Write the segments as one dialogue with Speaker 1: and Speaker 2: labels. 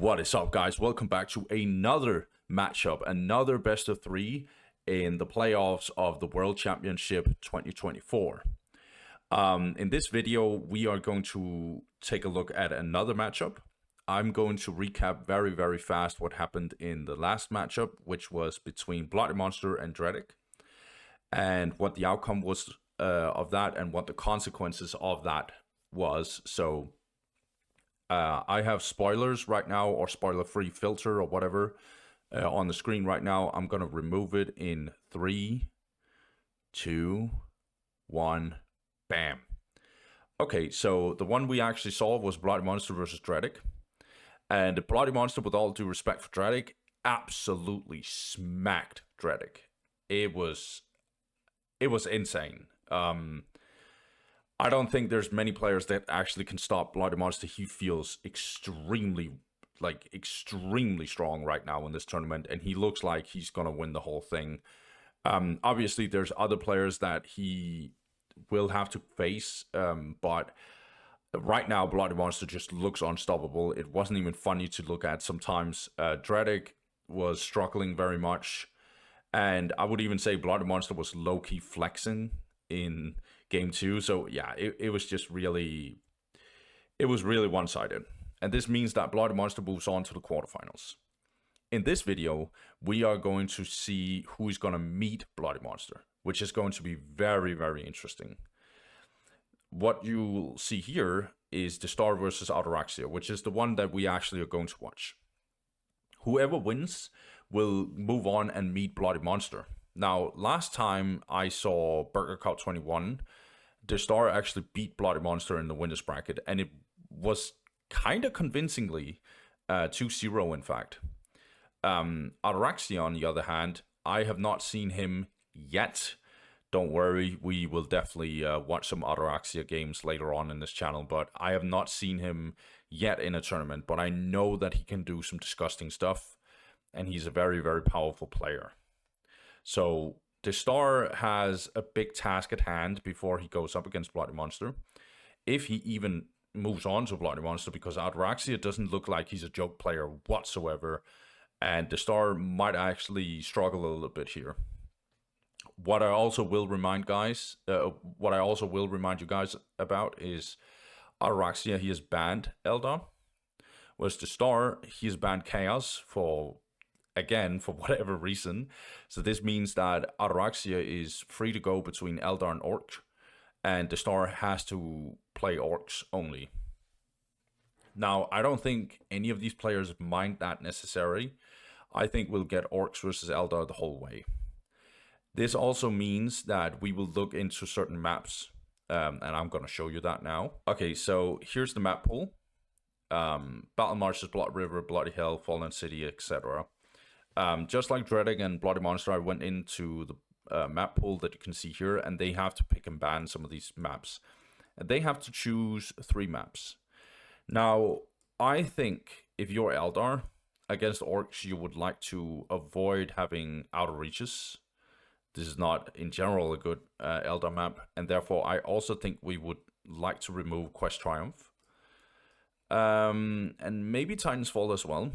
Speaker 1: What is up, guys? Welcome back to another matchup, another best of three in the playoffs of the World Championship 2024. In this video, we are going to take a look at another matchup. I'm going to recap very fast what happened in the last matchup, which was between Bloody Monster and Dredic, and what the outcome was of that, and what the consequences of that was. So I have spoilers right now, or spoiler-free filter, or whatever, on the screen right now. I'm going to remove it in 3, 2, 1, bam. Okay, so the one we actually saw was Bloody Monster versus Dredic. And Bloody Monster, with all due respect for Dredic, absolutely smacked Dredic. It was insane. I don't think there's many players that actually can stop Bloody Monster. He feels extremely strong right now in this tournament, and he looks like he's gonna win the whole thing. Obviously, there's other players that he will have to face, but right now, Bloody Monster just looks unstoppable. It wasn't even funny to look at sometimes. Dredic was struggling very much, and I would even say Bloody Monster was low-key flexing in game 2. So yeah, it was just really, it was really one-sided. And this means that Bloody Monster moves on to the quarterfinals. In this video, we are going to see who's going to meet Bloody Monster, which is going to be very interesting. What you'll see here is Destar versus Ataraxia, which is the one that we actually are going to watch. Whoever wins will move on and meet Bloody Monster. Now, last time I saw Burger Cup 21, Destar actually beat Bloody Monster in the winners bracket, and it was kind of convincingly 2-0, in fact. Ataraxia, on the other hand, I have not seen him yet. Don't worry, we will definitely watch some Ataraxia games later on in this channel, but I have not seen him yet in a tournament, but I know that he can do some disgusting stuff, and he's a very powerful player. So Destar has a big task at hand before he goes up against Bloody Monster, if he even moves on to Bloody Monster, because Ataraxia doesn't look like he's a joke player whatsoever, and Destar might actually struggle a little bit here. What I also will remind you guys about is Ataraxia, he has banned Eldar, whereas Destar, he has banned Chaos for whatever reason. So this means that Ataraxia is free to go between Eldar and Orc, and Destar has to play Orcs only. Now, I don't think any of these players mind that necessarily. I think we'll get Orcs versus Eldar the whole way. This also means that we will look into certain maps, and I'm going to show you that now. Okay, so here's the map pool. Battle Marshes, Blood River, Bloody Hell, Fallen City, etc. Just like Dredic and Bloody Monster, I went into the map pool that you can see here, and they have to pick and ban some of these maps. And they have to choose 3 maps. Now, I think if you're Eldar, against Orcs, you would like to avoid having outer reaches. This is not, in general, a good Eldar map, and therefore I also think we would like to remove Quest Triumph. And maybe Titan's Fall as well.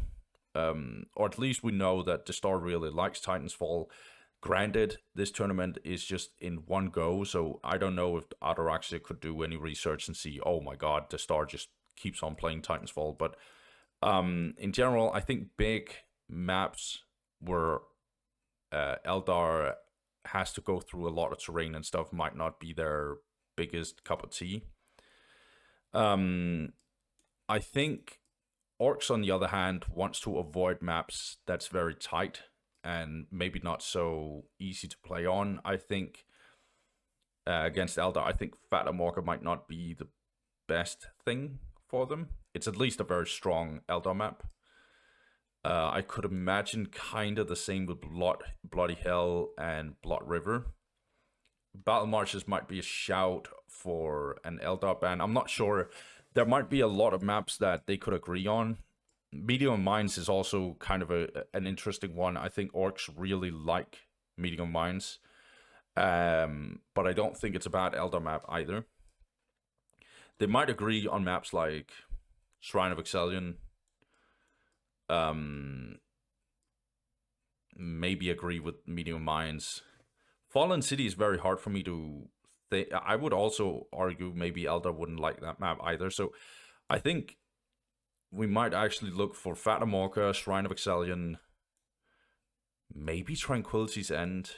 Speaker 1: Or at least we know that Destar really likes Titan's Fall. Granted, this tournament is just in one go, so I don't know if Ataraxia could do any research and see, oh my god, Destar just keeps on playing Titan's Fall. But in general, I think big maps where Eldar has to go through a lot of terrain and stuff might not be their biggest cup of tea. I think Orcs, on the other hand, wants to avoid maps that's very tight and maybe not so easy to play on. I think against Eldar, I think Fat Amorca might not be the best thing for them. It's at least a very strong Eldar map. I could imagine kind of the same with Bloody Hell and Blood River. Battle Marshes might be a shout for an Eldar ban. I'm not sure. There might be a lot of maps that they could agree on. Medium Mines is also kind of an interesting one. I think Orcs really like Medium Mines. But I don't think it's a bad Eldar map either. They might agree on maps like Shrine of Excellion, maybe agree with Medium Minds. Fallen City is very hard for me to think. I would also argue maybe Eldar wouldn't like that map either. So I think we might actually look for Fatamorka, Shrine of Excellion, maybe Tranquility's End.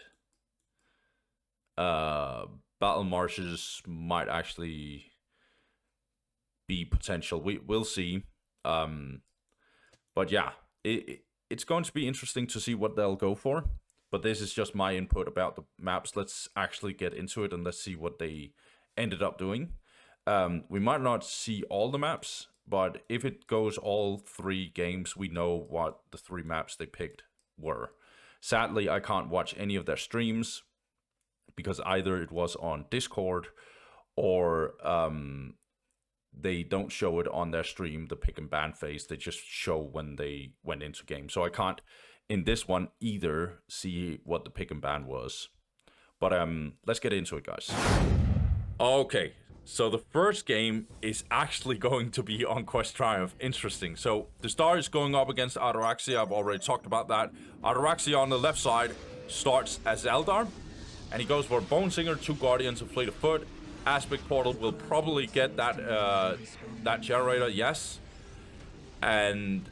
Speaker 1: Battle Marshes might actually be potential. We'll see. But yeah, it's going to be interesting to see what they'll go for. But this is just my input about the maps. Let's actually get into it and let's see what they ended up doing. We might not see all the maps, but if it goes all 3 games, we know what the 3 maps they picked were. Sadly, I can't watch any of their streams because either it was on Discord or they don't show it on their stream, the pick and ban phase. They just show when they went into game. So I can't, in this one, either see what the pick and ban was. But let's get into it, guys. Okay, so the first game is actually going to be on Quest Triumph. Interesting. So Destar is going up against Ataraxia. I've already talked about that. Ataraxia on the left side starts as Eldar. And he goes for Bone Singer, 2 Guardians, a Fleet of Foot. Aspect Portal will probably get that that generator, yes. And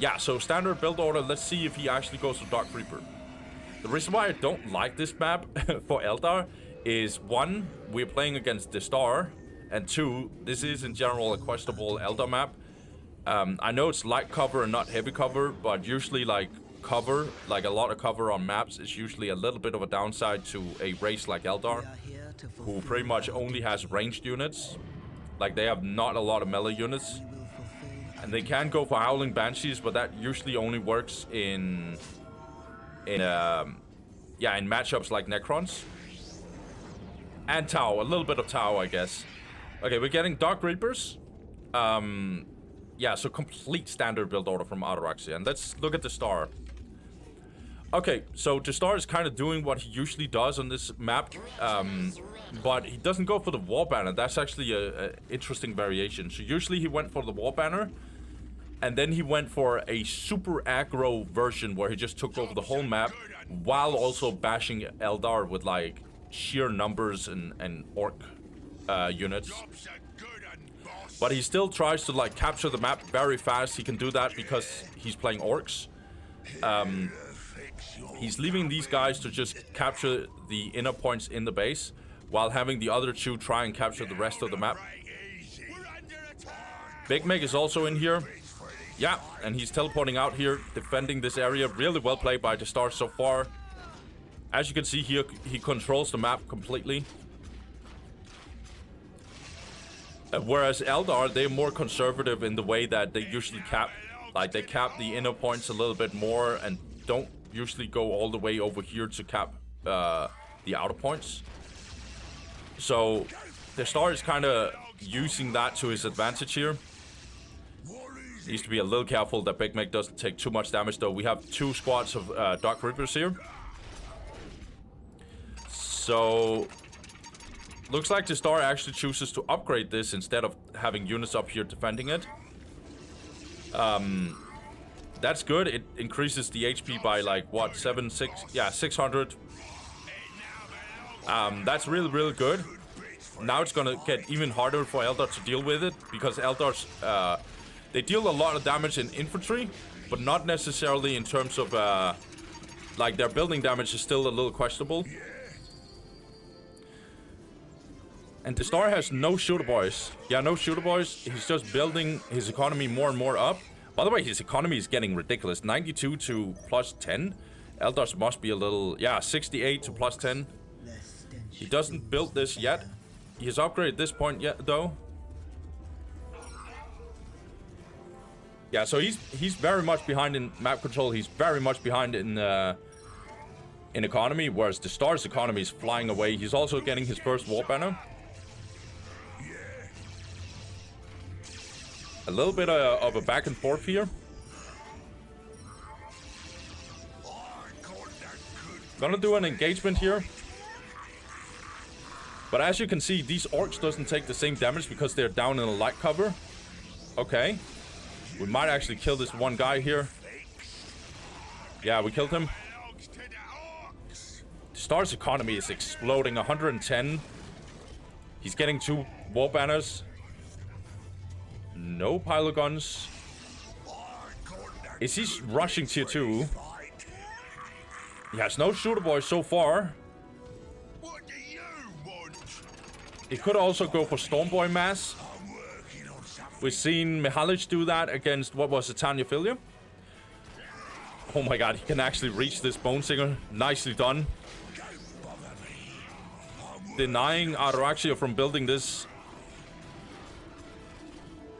Speaker 1: yeah, so standard build order. Let's see if he actually goes to Dark Reaper. The reason why I don't like this map for Eldar is 1, we're playing against Destar, and 2, this is in general a questable Eldar map. I know it's light cover and not heavy cover, but usually like cover, like a lot of cover on maps is usually a little bit of a downside to a race like Eldar, who pretty much only has ranged units. Like they have not a lot of melee units. And they can go for Howling Banshees, but that usually only works in matchups like Necrons. And Tau, a little bit of Tau, I guess. Okay, we're getting Dark Reapers. Yeah, so complete standard build order from Ataraxia. And let's look at the Star. Okay, so Destar is kind of doing what he usually does on this map, but he doesn't go for the War Banner. That's actually a interesting variation. So usually he went for the War Banner, and then he went for a super aggro version where he just took over the whole map, while also bashing Eldar with like sheer numbers and orc units. But he still tries to like capture the map very fast. He can do that because he's playing orcs. He's leaving these guys to just capture the inner points in the base, while having the other 2 try and capture the rest of the map. Big Meg is also in here. Yeah, and he's teleporting out here, defending this area. Really well played by Destar so far. As you can see here, he controls the map completely. Whereas Eldar, they're more conservative in the way that they usually cap. Like, they cap the inner points a little bit more and don't usually go all the way over here to cap the outer points. So Destar is kind of using that to his advantage here. Needs to be a little careful that Big Meg doesn't take too much damage, though. We have 2 squads of Dark Reapers here. So looks like Destar actually chooses to upgrade this instead of having units up here defending it. That's good. It increases the HP by like what, 600. That's really good. Now it's gonna get even harder for Eldar to deal with it, because Eldars they deal a lot of damage in infantry, but not necessarily in terms of like their building damage is still a little questionable. And Destar has no shooter boys. Yeah, no shooter boys. He's just building his economy more and more up. By the way, his economy is getting ridiculous. 92 to plus 10. Eldars must be a little... Yeah, 68 to plus 10. He doesn't build this yet. He has upgraded this point yet, though. Yeah, so he's very much behind in map control. He's very much behind in economy, whereas Destar's economy is flying away. He's also getting his first War Banner. A little bit of a back and forth here. Gonna do an engagement here. But as you can see, these orcs doesn't take the same damage because they're down in a light cover. Okay. We might actually kill this one guy here. Yeah, we killed him. Destar's economy is exploding. 110. He's getting 2 war banners. No pile of guns. Is he rushing tier 2? He has no shooter boys so far. He could also go for Stormboy mass. We've seen Mihalic do that against, what was it, Tanya Filia? Oh my god, he can actually reach this Bone Singer. Nicely done. Denying Ataraxia from building this.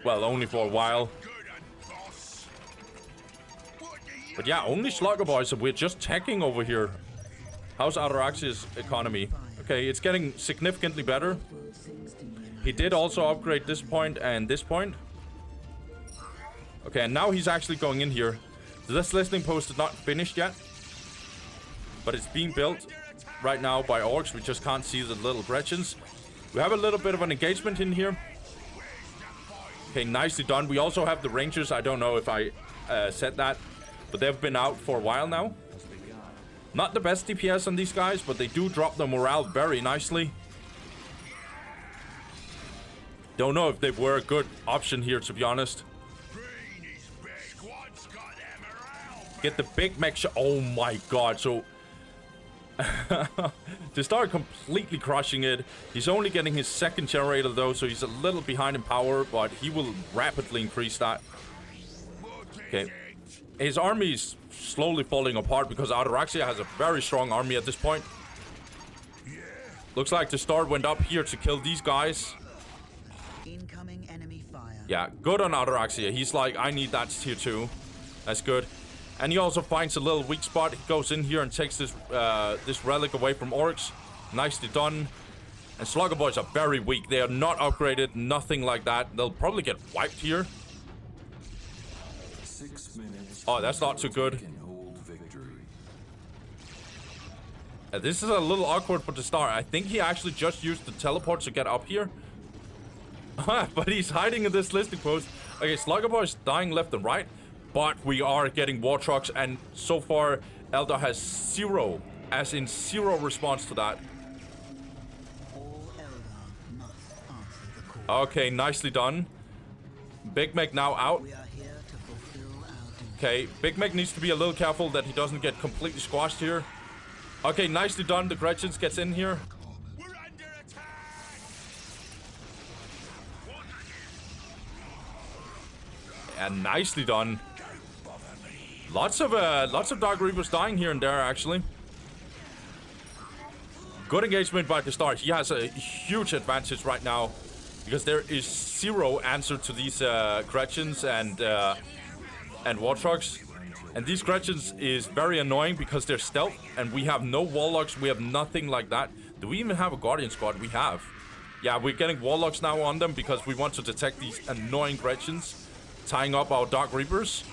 Speaker 1: Well, only for a while. But yeah, only Slugger Boys, so we're just teching over here. How's Ataraxia's economy? Okay, it's getting significantly better. He did also upgrade this point and this point. Okay, and now he's actually going in here. So this listening post is not finished yet. But it's being built right now by orcs. We just can't see the little Gretchens. We have a little bit of an engagement in here. Okay, nicely done. We also have the Rangers. I don't know if I said that. But they've been out for a while now. Not the best DPS on these guys, but they do drop the morale very nicely. Don't know if they were a good option here, to be honest. Get the big mech shot. Oh my god, so... Destar completely crushing it. He's only getting his 2nd generator though, so he's a little behind in power, but he will rapidly increase that. Okay. His army is slowly falling apart because Ataraxia has a very strong army at this point. Looks like Destar went up here to kill these guys.
Speaker 2: Incoming enemy fire.
Speaker 1: Yeah, good on Ataraxia. He's like, I need that tier 2. That's good. And he also finds a little weak spot. He goes in here and takes this this relic away from orcs. Nicely done. And Slugger Boys are very weak. They are not upgraded, nothing like that. They'll probably get wiped here.
Speaker 3: 6 minutes.
Speaker 1: Oh, that's not too good. This is a little awkward for Destar. I think he actually just used the teleport to get up here. But he's hiding in this listing post. Okay, Slugger Boys dying left and right. But we are getting war trucks, and so far Eldar has 0, as in 0 response to that.
Speaker 2: All Eldar must answer the call.
Speaker 1: Okay, nicely done. Big Meg now out.
Speaker 2: We are here to fulfill our duty.
Speaker 1: Okay, Big Meg needs to be a little careful that he doesn't get completely squashed here. Okay, nicely done. The Gretchens gets in here.
Speaker 4: We're under attack!
Speaker 1: And nicely done. Lots of Dark Reapers dying here and there, actually. Good engagement by Destar. He has a huge advantage right now because there is 0 answer to these Gretchens and war trucks. And these Gretchens is very annoying because they're stealth, and we have no Warlocks. We have nothing like that. Do we even have a Guardian squad? We have. Yeah, we're getting Warlocks now on them because we want to detect these annoying Gretchens tying up our Dark Reapers.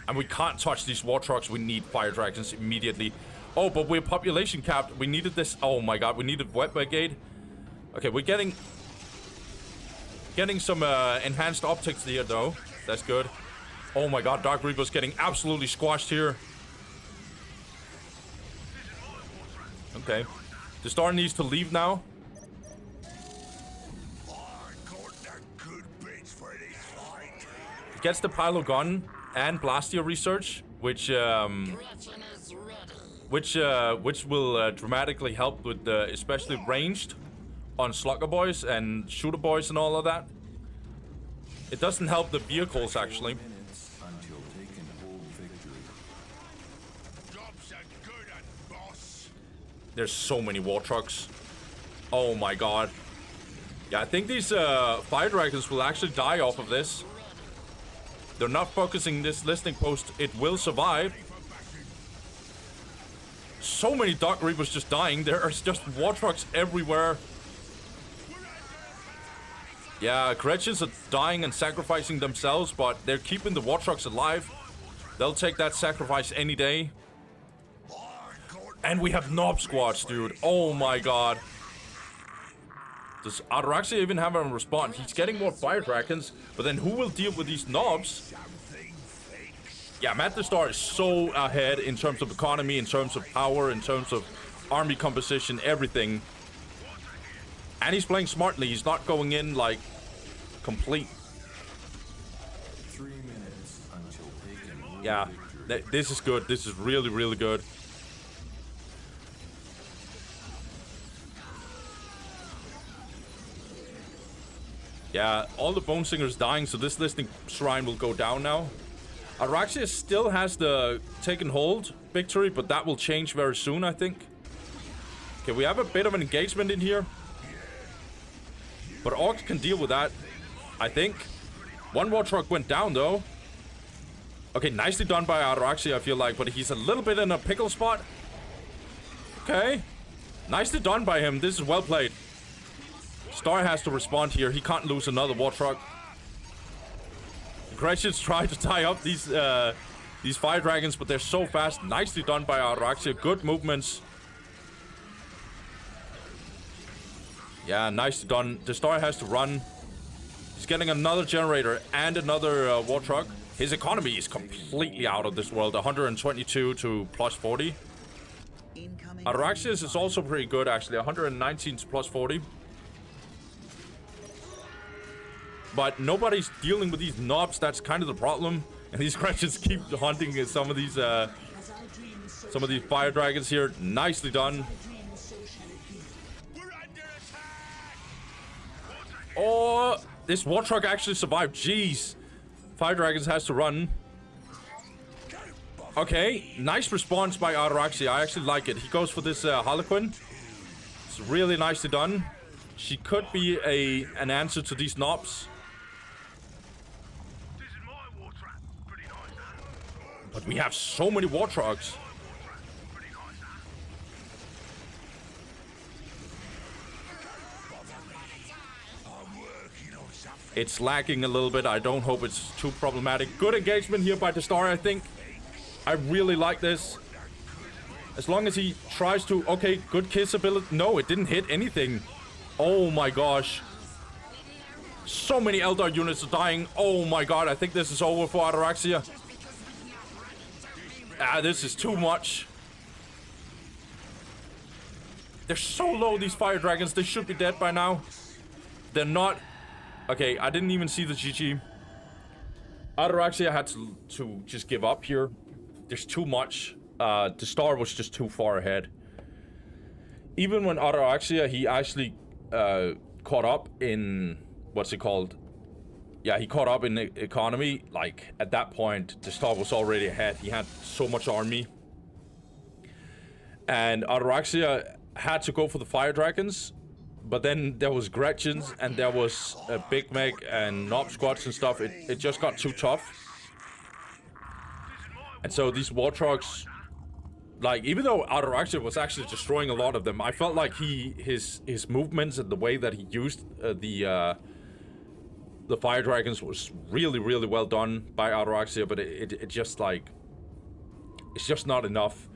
Speaker 1: And we can't touch these war trucks. We need fire dragons immediately. Oh, but we're population capped. We needed this. Oh my god, we needed wet brigade. Okay, we're getting some enhanced optics here though. That's good. Oh my god, Dark Reaper's getting absolutely squashed here. Okay. Destar needs to leave now. Gets the Pylo gun and Blastia research, which will dramatically help with especially ranged on Slugger Boys and Shooter Boys and all of that. It doesn't help the vehicles actually. There's so many war trucks. Oh my god. Yeah, I think these fire dragons will actually die off of this. They're not focusing this listening post. It will survive. So many Dark Reapers just dying. There are just war trucks everywhere. Yeah, Gretchens are dying and sacrificing themselves, but they're keeping the war trucks alive. They'll take that sacrifice any day. And we have Nob squads, dude. Oh my god. Does Ataraxia even have a response? He's getting more fire dragons, but then who will deal with these knobs? Yeah, Matt Destar is so ahead in terms of economy, in terms of power, in terms of army composition, everything. And he's playing smartly. He's not going in like complete.
Speaker 3: 3 minutes until taken.
Speaker 1: Yeah, this is good. This is really, really good. Yeah, all the Bone Singers dying, so this listening shrine will go down now. Ataraxia still has the taken hold victory, but that will change very soon, I think. Okay, we have a bit of an engagement in here. But Orcs can deal with that, I think. One war truck went down, though. Okay, nicely done by Ataraxia, I feel like, but he's a little bit in a pickle spot. Okay. Nicely done by him. This is well played. Star has to respond here. He can't lose another war truck. Gretchen's trying to tie up these fire dragons, but they're so fast. Nicely done by Ataraxia. Good movements. Yeah, nicely done. The Star has to run. He's getting another generator and another war truck. His economy is completely out of this world. 122 to plus 40. Ataraxia's is also pretty good, actually. 119 to plus 40. But nobody's dealing with these knobs. That's kind of the problem. And these Gretchens keep hunting some of these fire dragons here. Nicely done. Oh, this war truck actually survived. Jeez. Fire dragons has to run. Okay, nice response by Ataraxia. I actually like it. He goes for this Harlequin. It's really nicely done. She could be an answer to these knobs. But we have so many war trucks. It's lagging a little bit. I don't hope it's too problematic. Good engagement here by Destar, I think. I really like this. As long as he tries to... Okay, good kiss ability. No, it didn't hit anything. Oh my gosh. So many Eldar units are dying. Oh my god, I think this is over for Ataraxia. This is too much. They're so low, these fire dragons. They should be dead by now. They're not. Okay, I didn't even see the GG. Ataraxia had to just give up here. There's too much. The Star was just too far ahead. Even when Ataraxia, he actually caught up in... What's it called? Yeah, he caught up in the economy. Like, at that point, the Star was already ahead. He had so much army. And Ataraxia had to go for the fire dragons. But then there was Gretchens, and there was Big Meg and Knob Squads and stuff. It just got too tough. And so these war trucks, like, even though Ataraxia was actually destroying a lot of them, I felt like his movements and the way that he used the fire dragons was really, really well done by Ataraxia, but it just, like, it's just not enough.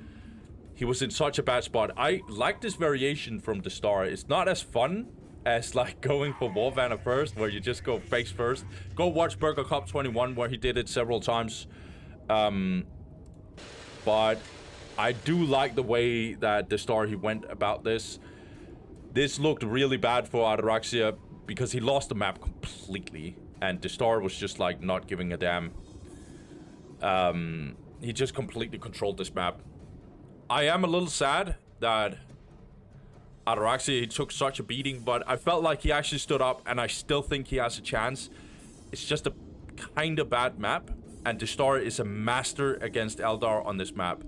Speaker 1: He was in such a bad spot. I like this variation from the Star. It's not as fun as, like, going for War Vanner first, where you just go face first. Go watch Burger Cup 21, where he did it several times. But I do like the way that the Star, he went about this. This looked really bad for Ataraxia because he lost the map completely. And the Star was just, like, not giving a damn. He just completely controlled this map. I am a little sad that Ataraxia, he took such a beating, but I felt like he actually stood up, and I still think he has a chance. It's just a kind of bad map, and Destar is a master against Eldar on this map.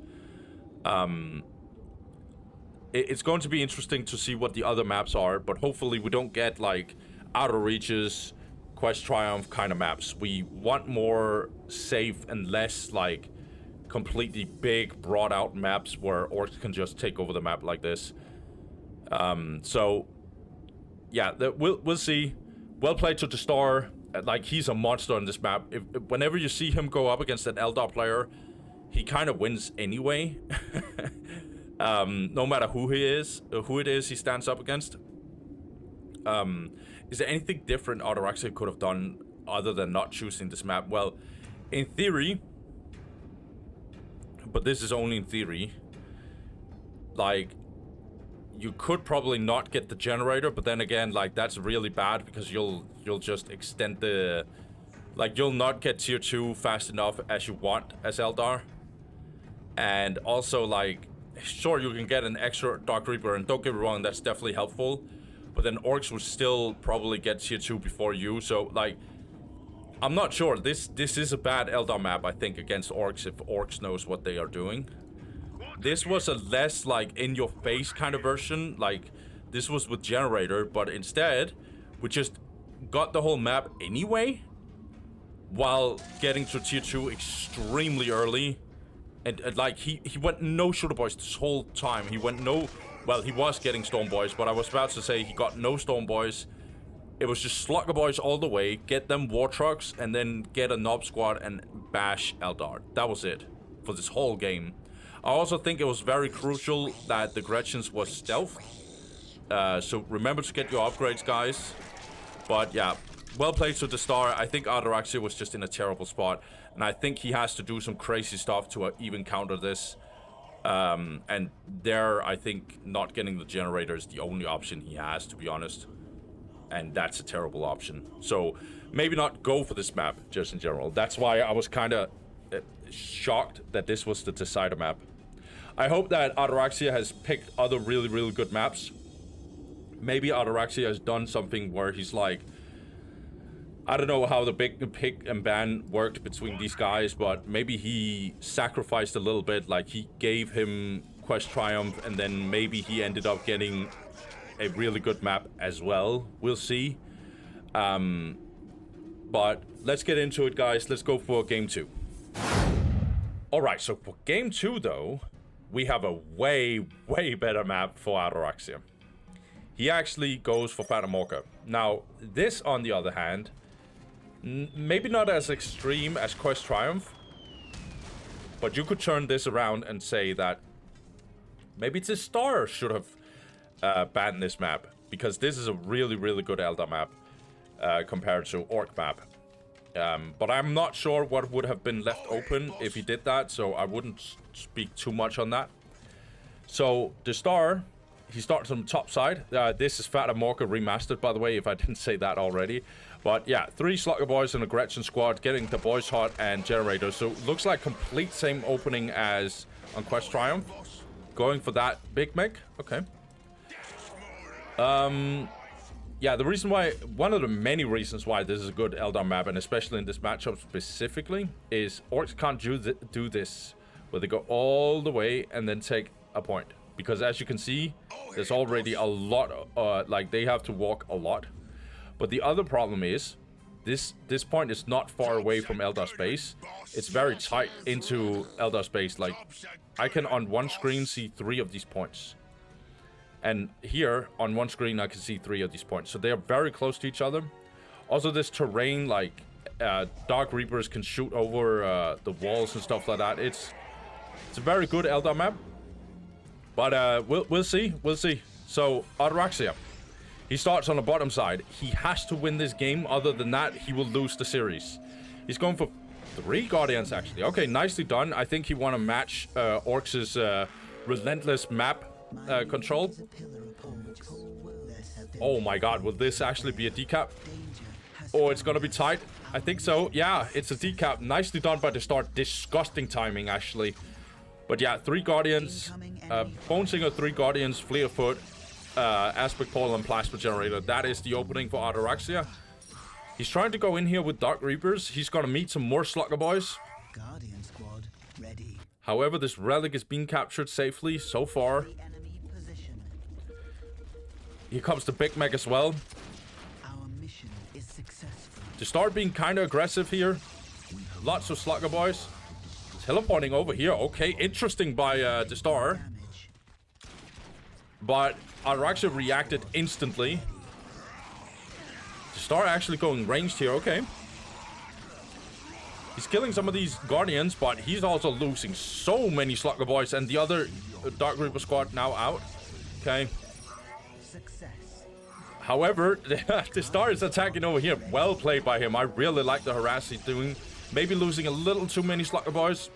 Speaker 1: It's going to be interesting to see what the other maps are, but hopefully we don't get, like, Outer Reaches, Quest Triumph kind of maps. We want more safe and less, like, completely big, brought out maps where orcs can just take over the map like this. So yeah, we'll see. Well played to the Star. Like, he's a monster on this map. Whenever you see him go up against an Eldar player, he kind of wins anyway. No matter who it is he stands up against. Is there anything different Ataraxia could have done other than not choosing this map? Well, in theory, but this is only in theory, like, you could probably not get the generator, but then again, like, that's really bad because you'll just extend the, like, you'll not get tier 2 fast enough as you want as Eldar. And also, like, sure, you can get an extra Dark Reaper, and don't get me wrong, that's definitely helpful. But then Orcs will still probably get tier 2 before you, so, like, I'm not sure. This is a bad Eldar map, I think, against Orcs, if Orcs knows what they are doing. This was a less, like, in-your-face kind of version. Like, this was with Generator, but instead, we just got the whole map anyway, while getting to tier 2 extremely early. And like, he went no Shooter Boys this whole time. He went no... Well, he was getting Storm Boys, but I was about to say he got no Storm Boys. It was just Slugger Boys all the way, get them War Trucks, and then get a Nob Squad and bash Eldar. That was it for this whole game. I also think it was very crucial that the Gretchens was stealth. So remember to get your upgrades, guys. But yeah, well played to Destar. I think Ataraxia was just in a terrible spot. And I think he has to do some crazy stuff to even counter this. And there, I think not getting the generator is the only option he has, to be honest. And that's a terrible option. So maybe not go for this map, just in general. That's why I was kind of shocked that this was the decider map. I hope that Ataraxia has picked other really, really good maps. Maybe Ataraxia has done something where he's like... I don't know how the big pick and ban worked between these guys, but maybe he sacrificed a little bit. Like, he gave him Quest Triumph, and then maybe he ended up getting a really good map as well. We'll see. But let's get into it, guys. Let's go for game 2. Alright, so for game 2, though, we have a way, way better map for Ataraxia. He actually goes for Fata Morka. Now, this, on the other hand... maybe not as extreme as Quest Triumph, but you could turn this around and say that maybe Destar should have banned this map, because this is a really, really good Eldar map compared to Orc map. But I'm not sure what would have been left open if he did that, so I wouldn't speak too much on that. So, Destar, he starts on the top side. This is Fata Morka remastered, by the way, if I didn't say that already. But yeah, 3 Slugger Boys and a Gretchen squad, getting the Boys Hot and Generator. So looks like complete same opening as on Quest Triumph. Going for that big mech. Okay. Yeah, the reason why, one of the many reasons why this is a good Eldar map, and especially in this matchup specifically, is Orcs can't do this, where they go all the way and then take a point. Because as you can see, there's already a lot, like they have to walk a lot. But the other problem is, this point is not far away from Eldar space. It's very tight into Eldar space. Like, I can on one screen see 3 of these points. And here, on one screen, I can see 3 of these points. So they are very close to each other. Also, this terrain, like, Dark Reapers can shoot over the walls and stuff like that. It's a very good Eldar map. But we'll see. We'll see. So, Ataraxia. He starts on the bottom side. He has to win this game. Other than that, he will lose the series. He's going for 3 Guardians, actually. Okay, nicely done. I think he want to match Orcs' relentless map control. Oh my god, will this actually be a decap? Oh, it's gonna be tight. I think so. Yeah, it's a decap. Nicely done by Destar. Disgusting timing, actually. But yeah, 3 Guardians. Bone Singer, 3 Guardians, Fleetfoot. Aspect Pole and Plasma Generator. That is the opening for Ataraxia. He's trying to go in here with Dark Reapers. He's gonna meet some more Slugger Boys.
Speaker 2: Guardian squad ready.
Speaker 1: However, this relic is being captured safely so far.
Speaker 2: Enemy position.
Speaker 1: Here comes the Big Mech as well.
Speaker 2: Our mission is successful.
Speaker 1: To start being kind of aggressive here. Lots of Slugger Boys. Teleporting over here. Okay, interesting by Destar.
Speaker 2: Damage.
Speaker 1: But Ataraxia reacted instantly. Destar actually going ranged here. Okay. He's killing some of these Guardians, but he's also losing so many Slugger Boys, and the other Dark Reaper squad now out. Okay.
Speaker 2: Success.
Speaker 1: However, Destar is attacking over here. Well played by him. I really like the harass he's doing. Maybe losing a little too many Slugger Boys.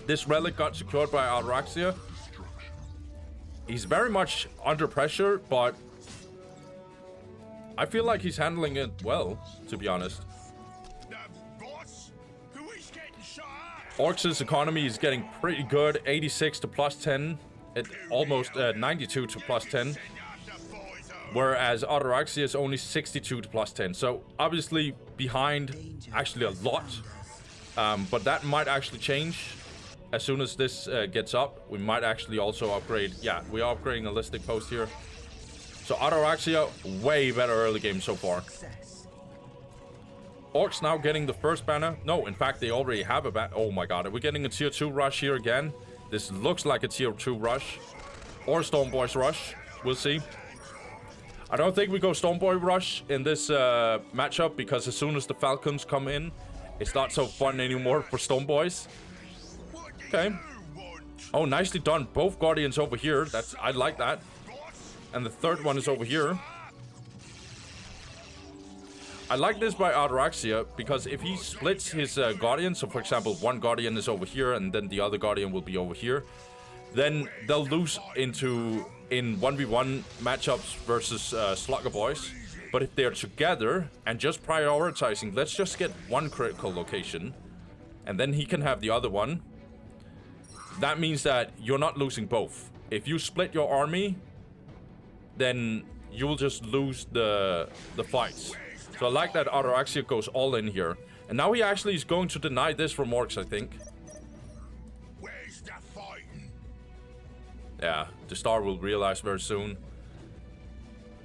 Speaker 1: This relic got secured by Ataraxia. He's very much under pressure, but I feel like he's handling it well, to be honest. Orcs' economy is getting pretty good. 86 to plus 10. At almost 92 to plus 10. Whereas Ataraxia is only 62 to plus 10. So obviously behind actually a lot. But that might actually change. As soon as this gets up, we might actually also upgrade. Yeah, we are upgrading a listing post here. So Ataraxia, way better early game so far. Orcs now getting the first banner. No, in fact, they already have a banner. Oh my god, are we getting a tier 2 rush here again? This looks like a tier 2 rush. Or Stormboy's rush. We'll see. I don't think we go Stormboy rush in this matchup, because as soon as the Falcons come in, it's not so fun anymore for Stormboys. Okay. Oh, nicely done. Both Guardians over here. I like that. And the third one is over here. I like this by Ataraxia, because if he splits his Guardian, so for example, one Guardian is over here and then the other Guardian will be over here, then they'll lose in 1v1 matchups versus Slugger Boys. But if they're together and just prioritizing, let's just get one critical location, and then he can have the other one. That means that you're not losing both. If you split your army, then you will just lose the fights. So I like that Ataraxia goes all in here. And now he actually is going to deny this from Orcs, I think.
Speaker 4: Where's the fighting?
Speaker 1: Yeah, Destar will realize very soon.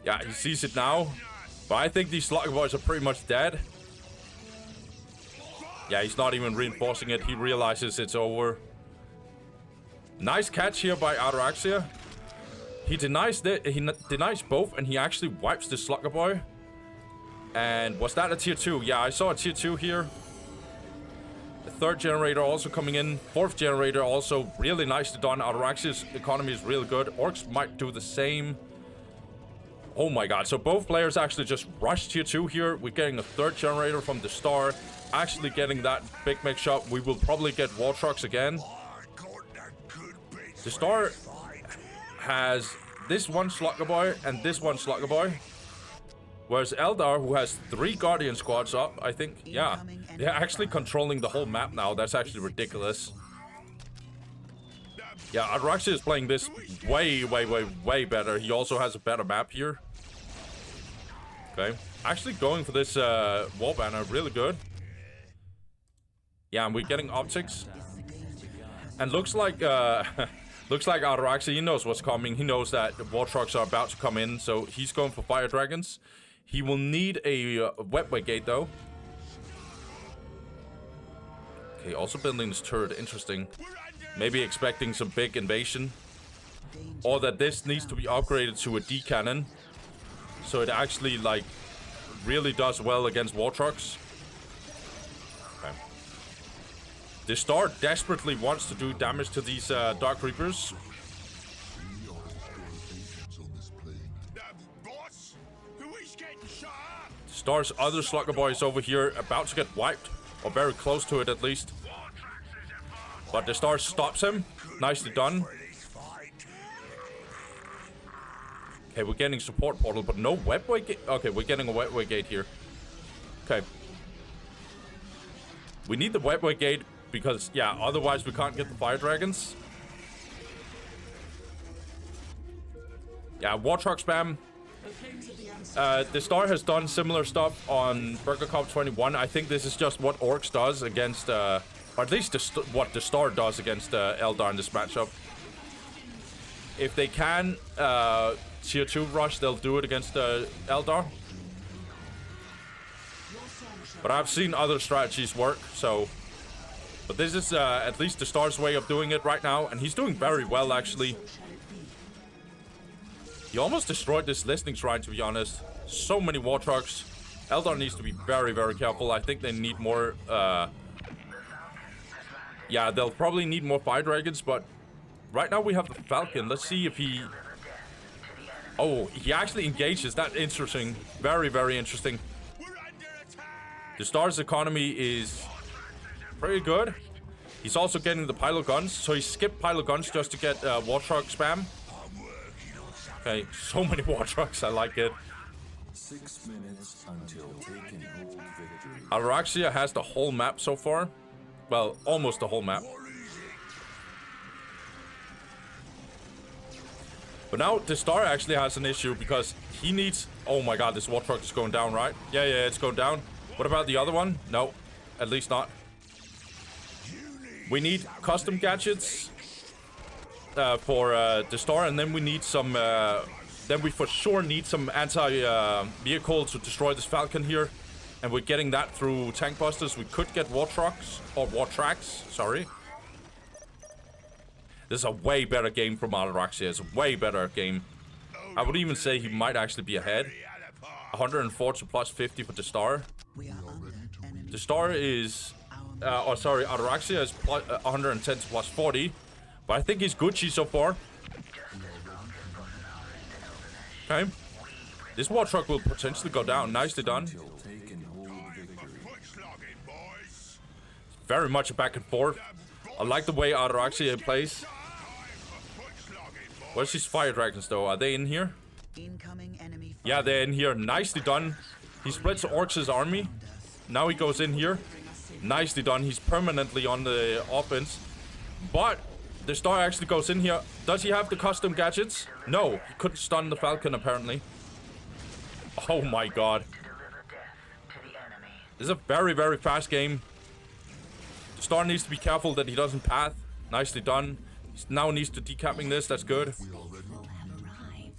Speaker 1: Yeah, he sees it now. But I think these Slugger Boys are pretty much dead. Yeah, he's not even reinforcing it. He realizes it's over. Nice catch here by Ataraxia. He denies both, and he actually wipes the Slugger Boy. And was that a tier 2? Yeah, I saw a tier 2 here. The third generator also coming in. Fourth generator also really nicely done. Ataraxia's economy is really good. Orcs might do the same. Oh my god, so both players actually just rushed tier 2 here. We're getting a third generator from Destar. Actually getting that big mix up. We will probably get wall trucks again. Destar has this one Slugger Boy and this one Slugger Boy. Whereas Eldar, who has 3 Guardian squads up, I think, yeah, they're actually controlling the whole map now. That's actually ridiculous. Yeah, Ataraxia is playing this way better. He also has a better map here. Okay, actually going for this wall banner, really good. Yeah, and we're getting optics. And looks like Ataraxia, he knows what's coming. He knows that the war trucks are about to come in, so he's going for fire dragons. He will need a webway gate though. Okay, also building this turret, interesting. Maybe expecting some big invasion. Or that this needs to be upgraded to a D cannon. So it actually like really does well against war trucks. Okay. Destar desperately wants to do damage to these Dark Reapers. Destar's other Slugger Boy is over here, about to get wiped. Or very close to it at least. But Destar stops him. Nicely done. Okay, we're getting support portal, but no webway gate. Okay, we're getting a webway gate here. Okay. We need the webway gate because, yeah, otherwise we can't get the fire dragons. Yeah, war truck spam. Destar has done similar stuff on Burger Cup 21. I think this is just what Orcs does against, or at least what Destar does against Eldar in this matchup. If they can tier 2 rush, they'll do it against Eldar. But I've seen other strategies work, so... But this is at least Destar's way of doing it right now, and he's doing very well, actually. He almost destroyed this listening shrine, to be honest. So many war trucks. Eldar needs to be very, very careful. I think they need more... yeah, they'll probably need more fire dragons, but... Right now we have the Falcon. Let's see if he... Oh, he actually engages. That's interesting. Very, very interesting.
Speaker 4: We're under attack!
Speaker 1: Destar's economy is pretty good. He's also getting the pile of guns, so he skipped pile of guns just to get war truck spam. Okay, so many war trucks. I like it.
Speaker 3: 6 minutes until taken hold victory.
Speaker 1: Ataraxia has the whole map so far. Well, almost the whole map. But now Destar actually has an issue because he needs... Oh my god, this war truck is going down, right? Yeah, it's going down. What about the other one? No, at least not. We need custom gadgets for Destar, and then we need some... then we for sure need some anti-vehicle to destroy this Falcon here. And we're getting that through tank busters. We could get war trucks, or war tracks, sorry. This is a way better game from Ataraxia. It's a way better game. I would even say he might actually be ahead. 104 to plus 50 for Destar.
Speaker 2: We are under enemy.
Speaker 1: Destar is... Ataraxia is plus, 110 to plus 40. But I think he's Gucci so far. Okay. This war truck will potentially go down. Nicely done. Very much a back and forth. I like the way Ataraxia plays. Where's these fire dragons though? Are they in here?
Speaker 2: Incoming enemy.
Speaker 1: Yeah, they're in here. Nicely done. He splits Orcs' army. Now he goes in here. Nicely done. He's permanently on the offense. But the Star actually goes in here. Does he have the custom gadgets? No. He couldn't stun the Falcon apparently. Oh my god. This is a very, very fast game. The Star needs to be careful that he doesn't path. Nicely done. He now needs to decapping this. That's good.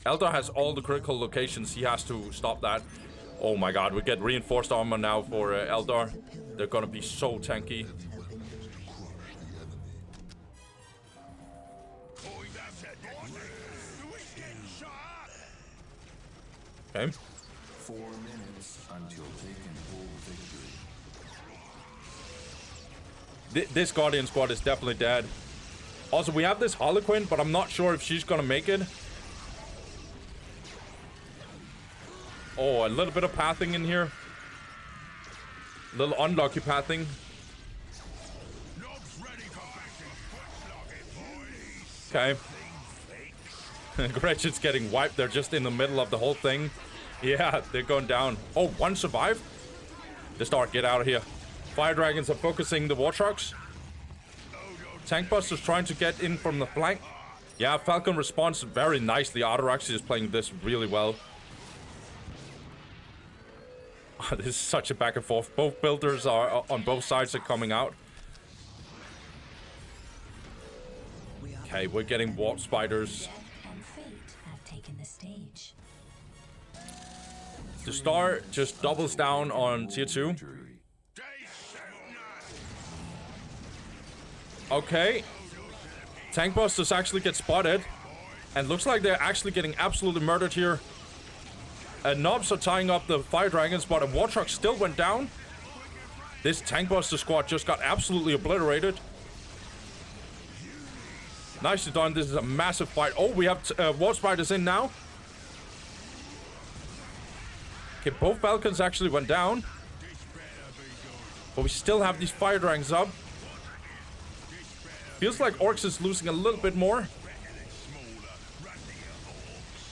Speaker 1: Eldar has all the critical locations. He has to stop that. Oh my god. We get reinforced armor now for Eldar. They're gonna be so tanky. Okay.
Speaker 3: 4 minutes until taken hold victory.
Speaker 1: This Guardian squad is definitely dead. Also, we have this Harlequin, but I'm not sure if she's gonna make it. Oh, a little bit of pathing in here. A little unlucky pathing. Okay. Gretchen's getting wiped. They're just in the middle of the whole thing. Yeah, they're going down. Oh, one survived? Destar, get out of here. Fire dragons are focusing the war trucks. Tank busters trying to get in from the flank. Yeah, Falcon responds very nicely. Ataraxia is playing this really well. This is such a back and forth. Both builders are on both sides are coming out. Okay, we're getting warp spiders.
Speaker 5: And fate have taken the stage.
Speaker 1: The Star just doubles down on tier 2. Okay. Tank busters actually get spotted. And looks like they're actually getting absolutely murdered here. Knobs are tying up the fire dragons, but a war truck still went down. This tank buster squad just got absolutely obliterated. Nicely done. This is a massive fight. Oh, we have war spiders in now. Okay, both Falcons actually went down. But we still have these fire dragons up. Feels like Orcs is losing a little bit more.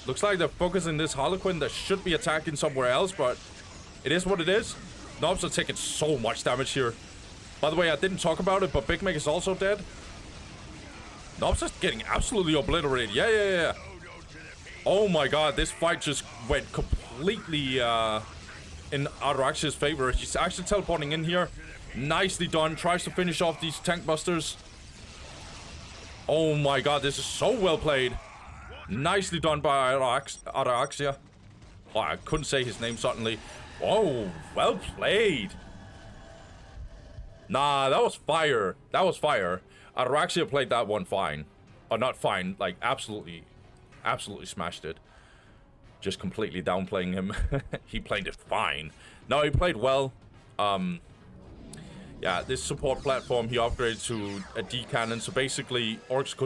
Speaker 1: Looks like they're focusing this Harlequin that should be attacking somewhere else, but it is what it is. Knobs are taking so much damage here. By the way, I didn't talk about it, but Big Mac is also dead. Knobs is getting absolutely obliterated. Yeah. Oh my god, this fight just went completely in Ataraxia's favor. He's actually teleporting in here. Nicely done. Tries to finish off these tank busters. Oh my god, this is so well played. Nicely done by Ataraxia. Oh, I couldn't say his name suddenly. Oh, well played. Nah, that was fire. That was fire. Ataraxia played that one fine. Or not fine, like absolutely smashed it. Just completely downplaying him. He played it fine. No, he played well. Yeah, this support platform he upgraded to a D cannon, so basically orcs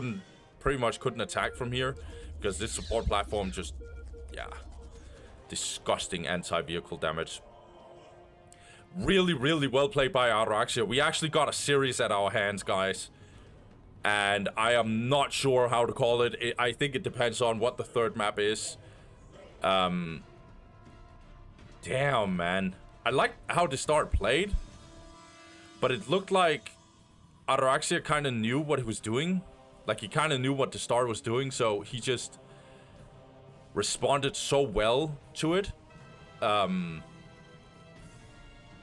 Speaker 1: pretty much couldn't attack from here because this support platform just yeah. Disgusting anti-vehicle damage. Really, really well played by Ataraxia. We actually got a series at our hands, guys. And I am not sure how to call it. I think it depends on what the third map is. Damn, man. I like how Destar played. But it looked like Ataraxia kind of knew what he was doing. Like, he kind of knew what Destar was doing. So he just responded so well to it.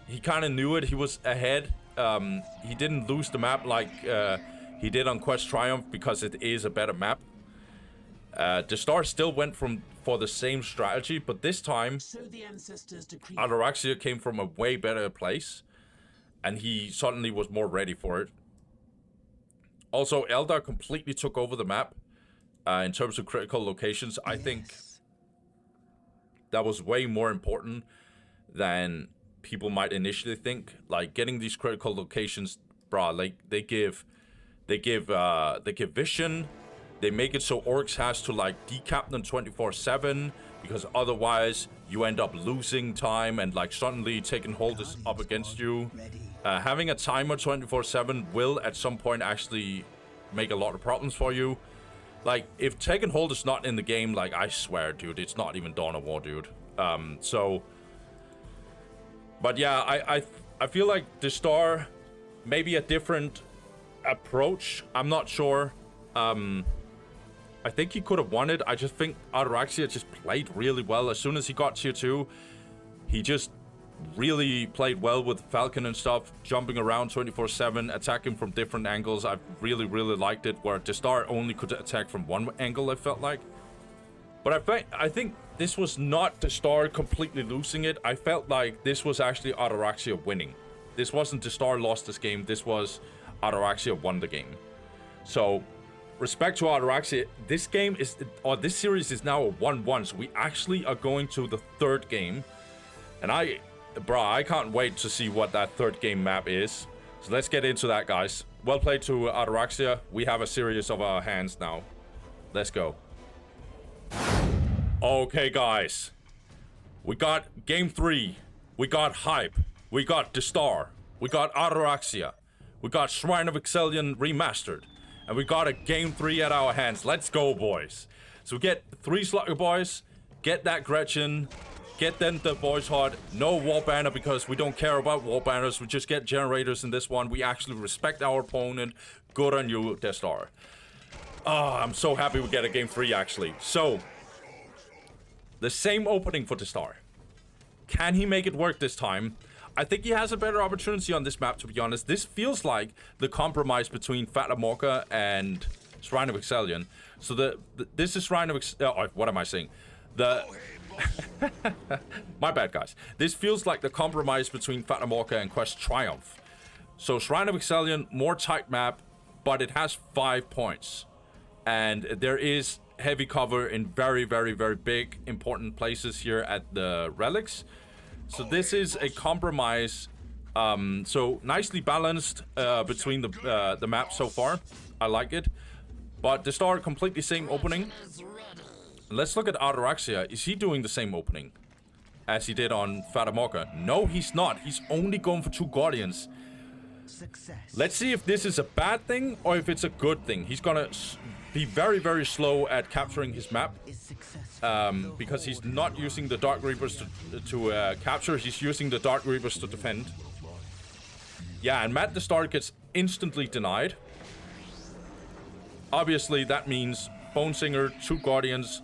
Speaker 1: He kind of knew it. He was ahead. He didn't lose the map like he did on Quest Triumph because it is a better map. Destar still went for the same strategy, but this time Ataraxia came from a way better place, and he suddenly was more ready for it. Also, Eldar completely took over the map in terms of critical locations. I think that was way more important than people might initially think. Like, getting these critical locations, bruh, like they give vision. They make it so Orcs has to like decap them 24/7 because otherwise you end up losing time and like suddenly taking hold is up against you. Having a timer 24/7 will at some point actually make a lot of problems for you. Like, if take and hold is not in the game, like, I swear, dude, it's not even Dawn of War, dude. But yeah, I feel like Destar, maybe a different approach. I'm not sure. I think he could have won it. I just think Ataraxia just played really well. As soon as he got tier 2, he just really played well with Falcon and stuff, jumping around 24/7, attacking from different angles. I really, really liked it, where Destar only could attack from one angle, I felt like. But I think this was not Destar completely losing it. I felt like this was actually Ataraxia winning. This wasn't Destar lost this game. This was Ataraxia won the game. So, respect to Ataraxia, this game is, or this series is now a 1-1. So we actually are going to the third game. And I can't wait to see what that third game map is. So let's get into that, guys. Well played to Ataraxia. We have a series of our hands now. Let's go. Okay, guys. We got game 3. We got Hype. We got Destar. We got Ataraxia. We got Shrine of Excellion Remastered. And we got a game 3 at our hands. Let's go, boys. So we get 3 Slugger Boys. Get that Gretchen. Get them the boys hot. No war banner because we don't care about war banners. We just get generators in this one. We actually respect our opponent. Good on you, Destar. Oh, I'm so happy we get a game 3 actually. So, the same opening for Destar. Can he make it work this time? I think he has a better opportunity on this map, to be honest. This feels like the compromise between Fata Morgha and Shrine of Excellion. So this is Shrine of Excellion. What am I saying? My bad, guys. This feels like the compromise between Fata Morgha and Quest Triumph. So Shrine of Excellion, more tight map, but it has 5 points. And there is heavy cover in very, very, very big, important places here at the relics. So this is a compromise. So nicely balanced between the map so far. I like it. But Destar, completely same opening. Let's look at Ataraxia. Is he doing the same opening as he did on Fata Morgha? No, he's not. He's only going for 2 Guardians.
Speaker 2: Success.
Speaker 1: Let's see if this is a bad thing or if it's a good thing. He's gonna be very, very slow at capturing his map. Because he's not using the Dark Reapers to capture. He's using the Dark Reapers to defend. Yeah, and Matt Destar gets instantly denied. Obviously, that means Bone Singer, 2 Guardians,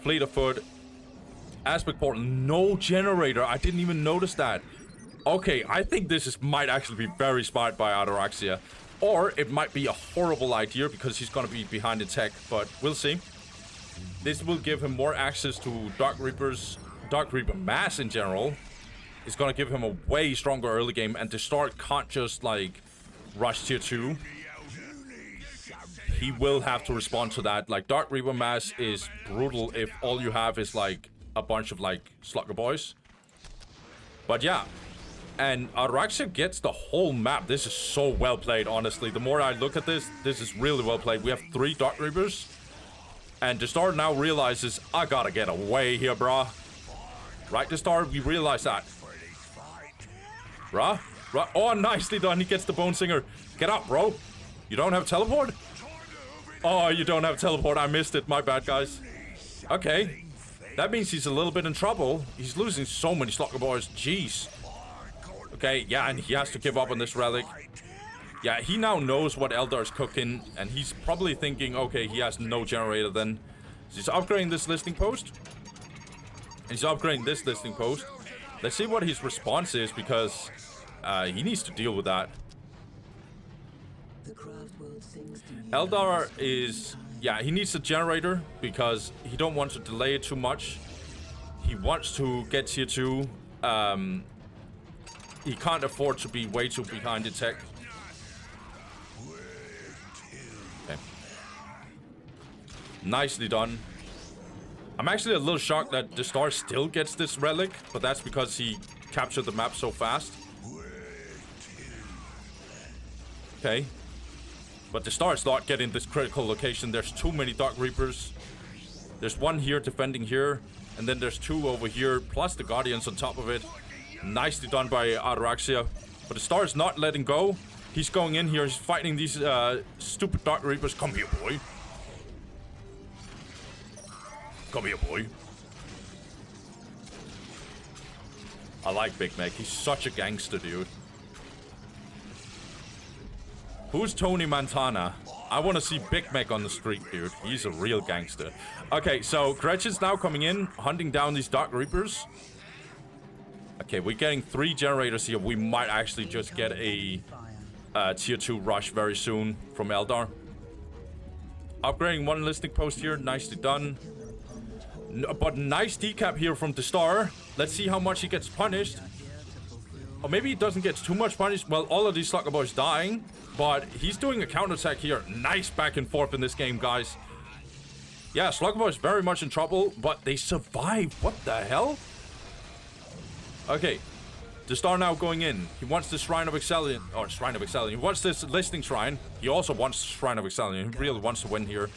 Speaker 1: Fleet of Foot, Aspect Portal, no generator. I didn't even notice that. Okay, I think this might actually be very smart by Ataraxia. Or it might be a horrible idea because he's going to be behind the tech, but we'll see. This will give him more access to Dark Reapers, Dark Reaper mass in general. It's going to give him a way stronger early game, and Destar can't just, like, rush tier 2. He will have to respond to that. Like, Dark Reaper mass is brutal if all you have is, like, a bunch of, like, Slugger Boys. But yeah. And Ataraxia gets the whole map. This is so well played, honestly. The more I look at this, this is really well played. We have 3 Dark Reapers. And Destar now realizes, I gotta get away here, brah. Right, Destar? We realize that. Bruh? Oh, nicely done. He gets the Bone Singer. Get up, bro. You don't have teleport? Oh, you don't have teleport. I missed it. My bad, guys. Okay. That means he's a little bit in trouble. He's losing so many Slugger Boys. Jeez. Okay, yeah, and he has to give up on this relic. Yeah, he now knows what Eldar's cooking, and he's probably thinking, okay, he has no generator then. So he's upgrading this listing post. And he's upgrading this listing post. Let's see what his response is, because he needs to deal with that. Eldar is... Yeah, he needs a generator, because he don't want to delay it too much. He wants to get tier 2. He can't afford to be way too behind in tech. Okay. Nicely done. I'm actually a little shocked that Destar still gets this relic, but that's because he captured the map so fast. Okay. But Destar's not getting this critical location. There's too many Dark Reapers. There's one here defending here, and then there's 2 over here, plus the Guardians on top of it. Nicely done by Ataraxia. But Destar's not letting go. He's going in here. He's fighting these stupid Dark Reapers. Come here, boy. Come here, boy. I like Big Mac. He's such a gangster, dude. Who's Tony Montana? I want to see Big Mac on the street, dude. He's a real gangster. Okay, so Gretchen's now coming in, hunting down these Dark Reapers. Okay, we're getting 3 generators here. We might actually just get a tier 2 rush very soon from Eldar. Upgrading 1 listing post here. Nicely done. But nice decap here from Destar. Let's see how much he gets punished. Or maybe he doesn't get too much punished. Well, all of these Slugger Boys dying. But he's doing a counterattack here. Nice back and forth in this game, guys. Yeah, Slugger Boys very much in trouble. But they survive. What the hell? Okay. Destar now going in. He wants the Shrine of Excellion. Or Shrine of Excellion. He wants this listing shrine. He also wants Shrine of Excellion. He really wants to win here.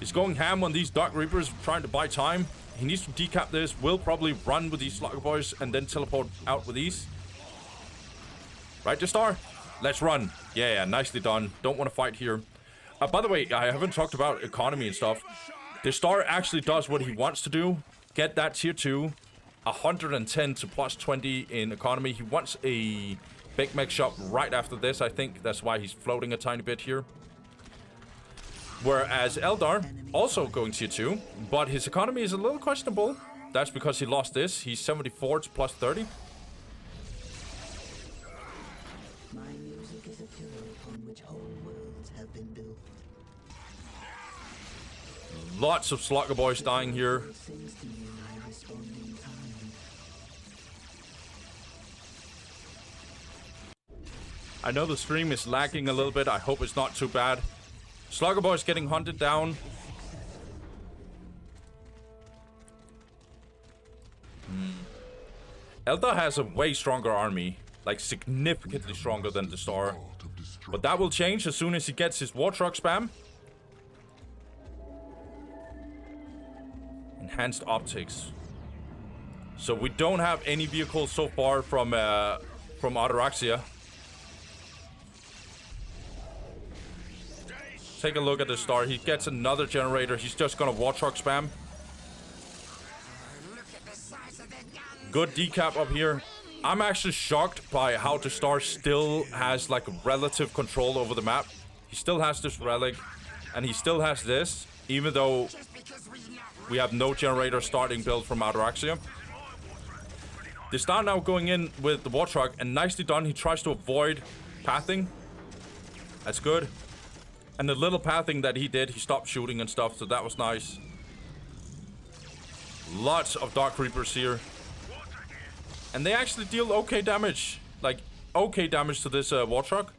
Speaker 1: He's going ham on these Dark Reapers, trying to buy time. He needs to decap this. Will probably run with these Slugger Boys and then teleport out with these. Right, Destar? Let's run. Yeah, nicely done. Don't want to fight here. By the way, I haven't talked about economy and stuff. Destar actually does what he wants to do. Get that tier 2. 110 to plus 20 in economy. He wants a Big Mac shop right after this. I think that's why he's floating a tiny bit here. Whereas Eldar, also going tier 2, but his economy is a little questionable. That's because he lost this. He's 74 to plus 30.
Speaker 2: My music is a pillar upon which whole worlds have been built.
Speaker 1: Lots of Slugger Boys dying here.
Speaker 2: Sings to me and I respond in time.
Speaker 1: I know the stream is lagging a little bit. I hope it's not too bad. Slugger Boys getting hunted down. Eldar has a way stronger army. Like, significantly stronger than Destar. But that will change as soon as he gets his war truck spam. Enhanced optics. So we don't have any vehicles so far from Ataraxia. Take a look at the star. He gets another generator. He's just gonna war truck spam. Good decap up here. I'm actually shocked by how the star still has like relative control over the map. He still has this relic, and he still has this, even though we have no generator starting build from Ataraxia. Destar now going in with the war truck, and nicely done. He tries to avoid pathing. That's good. And the little pathing that he did, he stopped shooting and stuff, so that was nice. Lots of Dark Reapers here. And they actually deal okay damage. Like, okay damage to this war truck.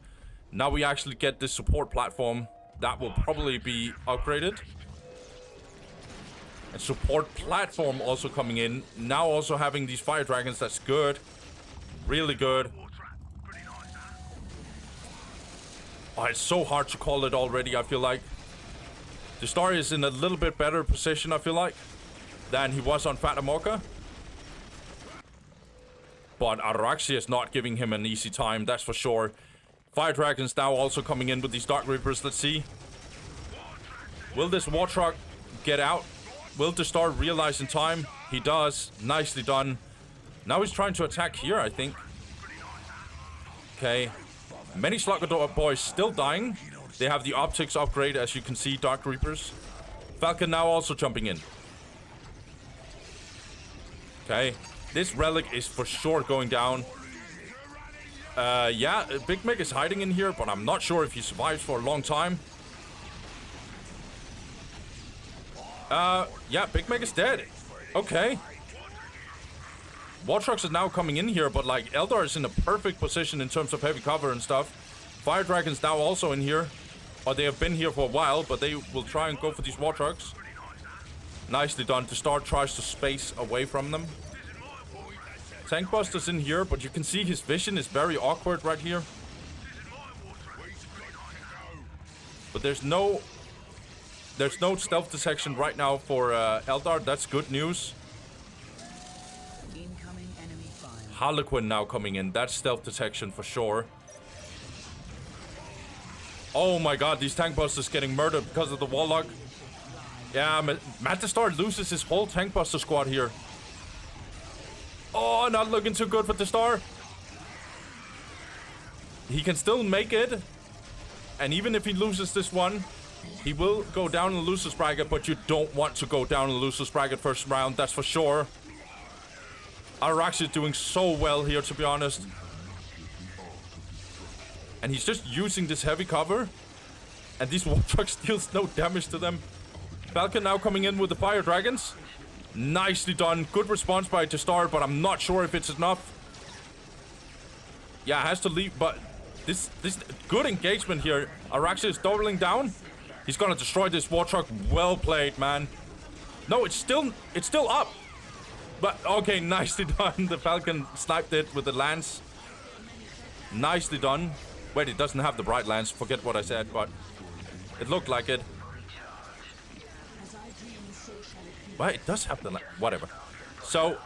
Speaker 1: Now we actually get this support platform. That will probably be upgraded. And support platform also coming in. Now also having these fire dragons, that's good. Really good. Oh, it's so hard to call it already, I feel like. Destar is in a little bit better position, I feel like, than he was on Fatamorca. But Ataraxia is not giving him an easy time, that's for sure. Fire Dragons now also coming in with these Dark Reapers. Let's see. Will this War Truck get out? Will Destar realize in time? He does. Nicely done. Now he's trying to attack here, I think. Okay. Many Slugger boys still dying. They have the optics upgrade, as you can see, Dark Reapers. Falcon now also jumping in. Okay. This relic is for sure going down. Yeah, Big Meg is hiding in here, but I'm not sure if he survives for a long time. Yeah, Big Meg is dead. Okay. War Trucks is now coming in here, but like Eldar is in a perfect position in terms of heavy cover and stuff. Fire Dragons now also in here. Or they have been here for a while, but they will try and go for these War Trucks. Nicely done. Destar tries to space away from them. Tank Buster's in here, but you can see his vision is very awkward right here. But there's no stealth detection right now for Eldar. That's good news.
Speaker 2: Incoming enemy fire.
Speaker 1: Harlequin now coming in. That's stealth detection for sure. Oh my god, these Tank Busters getting murdered because of the Warlock. Yeah, Matt Destar loses his whole Tank Buster squad here. Oh, not looking too good for Destar. He can still make it. And even if he loses this one, he will go down in the loser's bracket, but you don't want to go down in the loser's bracket first round, that's for sure. Ataraxia doing so well here, to be honest. And he's just using this heavy cover. And these War Trucks deals no damage to them. Falcon now coming in with the Fire Dragons. Nicely done. Good response by Destar, but I'm not sure if it's enough. Yeah, has to leave, but this good engagement here. Ataraxia is doubling down. He's gonna destroy this War Truck. Well played, man. No, it's still up. But okay, nicely done. The Falcon sniped it with the lance. Nicely done. Wait, it doesn't have the bright lance. Forget what I said, but it looked like it. Well, it does have the lance. Whatever. So,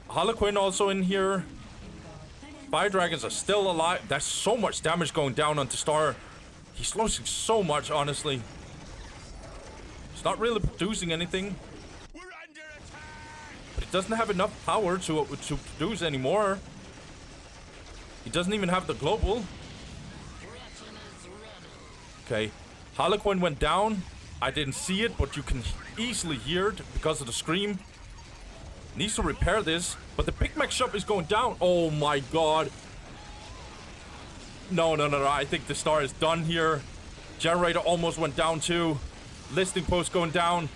Speaker 1: Harlequin also in here. Fire Dragons are still alive. There's so much damage going down on Destar. He's losing so much, honestly. He's not really producing anything.
Speaker 4: We're under attack!
Speaker 1: But he doesn't have enough power to produce anymore. He doesn't even have the global. Okay. Harlequin went down. I didn't see it, but you can easily hear it because of the scream. Needs to repair this, but the Big Mac shop is going down. Oh my god. No. I think the Destar is done here. Generator almost went down too. Listing post going down.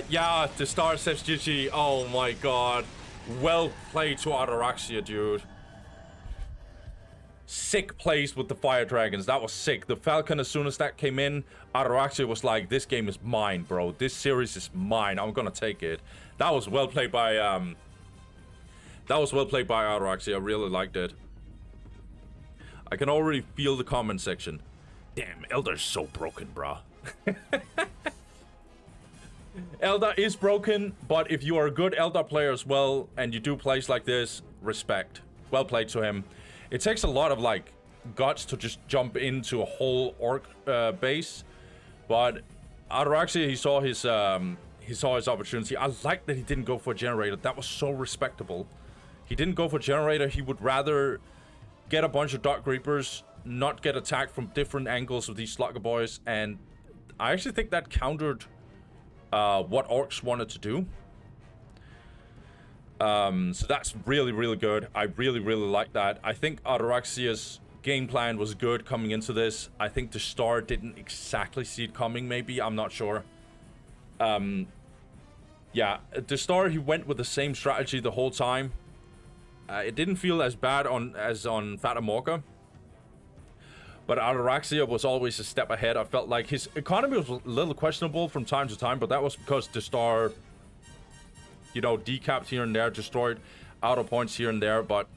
Speaker 1: Yeah, the Destar says GG. Oh my god. Well played to Ataraxia, dude. Sick plays with the Fire Dragons. That was sick. The Falcon, as soon as that came in, Ataraxia was like, this game is mine, bro. This series is mine. I'm gonna take it. That was well played by Ataraxia. I really liked it. I can already feel the comment section. Damn, Eldar's so broken, bro. Eldar is broken, but if you are a good Eldar player as well, and you do plays like this, respect. Well played to him. It takes a lot of, like, guts to just jump into a whole orc base. But Ataraxia, he saw his opportunity. I like that he didn't go for a generator. That was so respectable. He didn't go for a generator. He would rather get a bunch of Dark Reapers, not get attacked from different angles of these Slugger boys. And I actually think that countered what orcs wanted to do. So that's really, really good. I really, really like that. I think Ataraxia's game plan was good coming into this. I think Destar didn't exactly see it coming, maybe. I'm not sure. Yeah, Destar, he went with the same strategy the whole time. It didn't feel as bad as on Fatamorca. But Ataraxia was always a step ahead. I felt like his economy was a little questionable from time to time, but that was because Destar, you know, decapped here and there, destroyed auto points here and there, but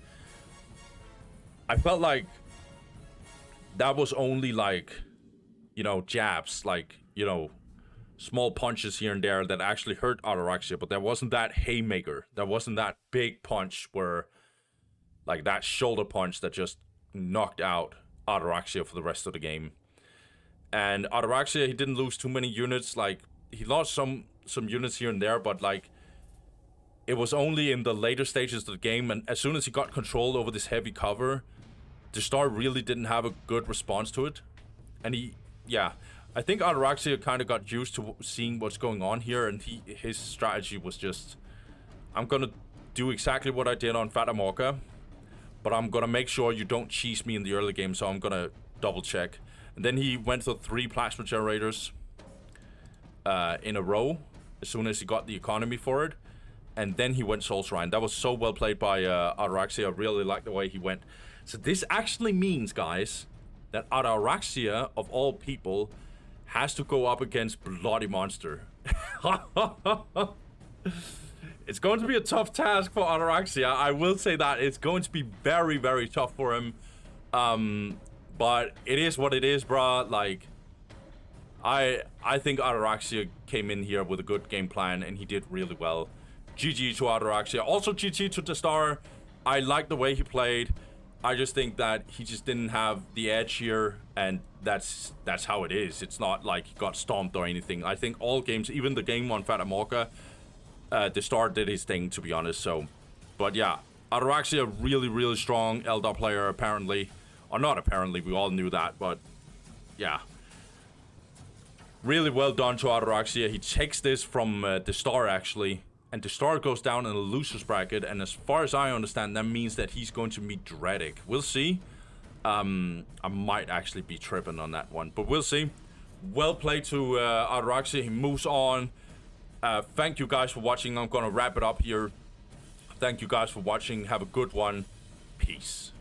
Speaker 1: I felt like that was only like, jabs, like, small punches here and there that actually hurt Ataraxia, but there wasn't that haymaker. There wasn't that big punch where, like, that shoulder punch that just knocked out Ataraxia for the rest of the game. And Ataraxia, he didn't lose too many units. Like, he lost some units here and there, but, like, it was only in the later stages of the game, and as soon as he got control over this heavy cover, Destar really didn't have a good response to it. And I think Ataraxia kind of got used to seeing what's going on here, and his strategy was just, I'm gonna do exactly what I did on Fatamorca, but I'm gonna make sure you don't cheese me in the early game, so I'm gonna double check. And then he went for 3 plasma generators in a row as soon as he got the economy for it. And then he went Soul Shrine. That was so well played by Ataraxia. I really like the way he went. So this actually means, guys, that Ataraxia, of all people, has to go up against Bloody Monster. It's going to be a tough task for Ataraxia. I will say that. It's going to be very, very tough for him. But it is what it is, bruh. Like, I think Ataraxia came in here with a good game plan, and he did really well. GG to Ataraxia. Also GG to Destar. I like the way he played. I just think that he just didn't have the edge here, and that's how it is. It's not like he got stomped or anything. I think all games, even the game on Fatamorca, Destar did his thing, to be honest. So, but yeah, Ataraxia, really, really strong Eldar player, apparently. Or not apparently, we all knew that, but yeah. Really well done to Ataraxia. He takes this from Destar, actually. And Destar goes down in the loser's bracket, and as far as I understand, that means that he's going to meet Dredic. We'll see. I might actually be tripping on that one, but we'll see. Well played to Ataraxia. He moves on. Thank you guys for watching. I'm going to wrap it up here. Thank you guys for watching. Have a good one. Peace.